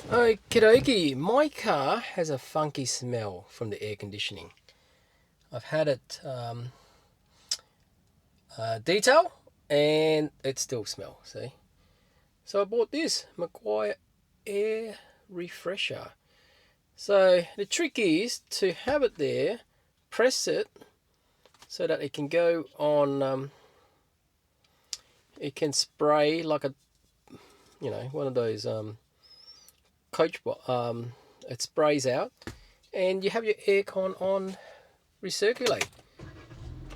Okie dokie, my car has a funky smell from the air conditioning. I've had it detail and it still smells, see? So I bought this Macquarie air refresher. So the trick is to have it there, press it so that it can go on, it can spray like a, one of those coach, it sprays out, and you have your aircon on recirculate.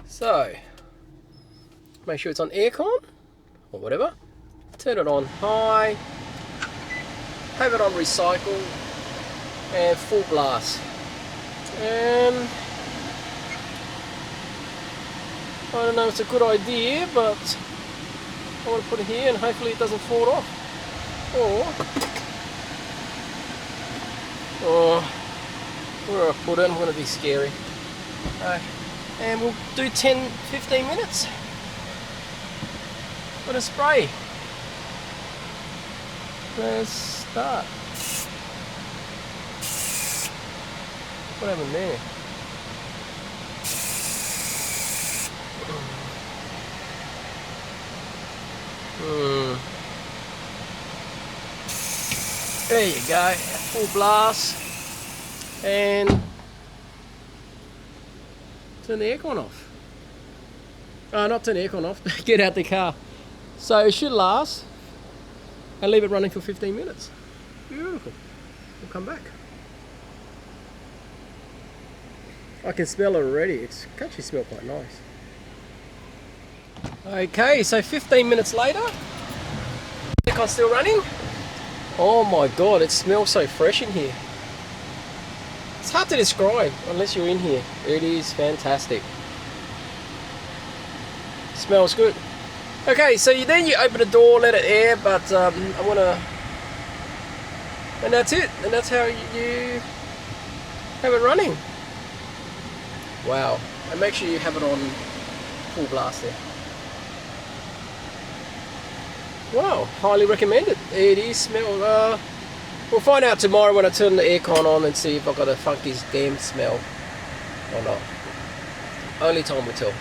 So make sure it's on aircon or whatever, turn it on high, have it on recycle and full blast. And I don't know if it's a good idea, but I want to put it here and hopefully it doesn't fall off. Or where I put it, I'm going to be scary. And we'll do 10-15 minutes with a spray. Let's start. What happened there? There you go, full blast, and turn the aircon off. Oh, not turn the aircon off, get out the car. So it should last, and leave it running for 15 minutes. Beautiful. We'll come back. I can smell it already, it's actually smell quite nice. Okay, so 15 minutes later, aircon's still running. Oh my god, it smells so fresh in here. It's hard to describe unless you're in here. It is fantastic. Smells good. Okay, so then you open the door, let it air, but I want to... And that's it. And that's how you have it running. Wow. And make sure you have it on full blast there. Wow, highly recommended. It is smell. We'll find out tomorrow when I turn the aircon on and see if I've got a funky damn smell or not. Only time will tell.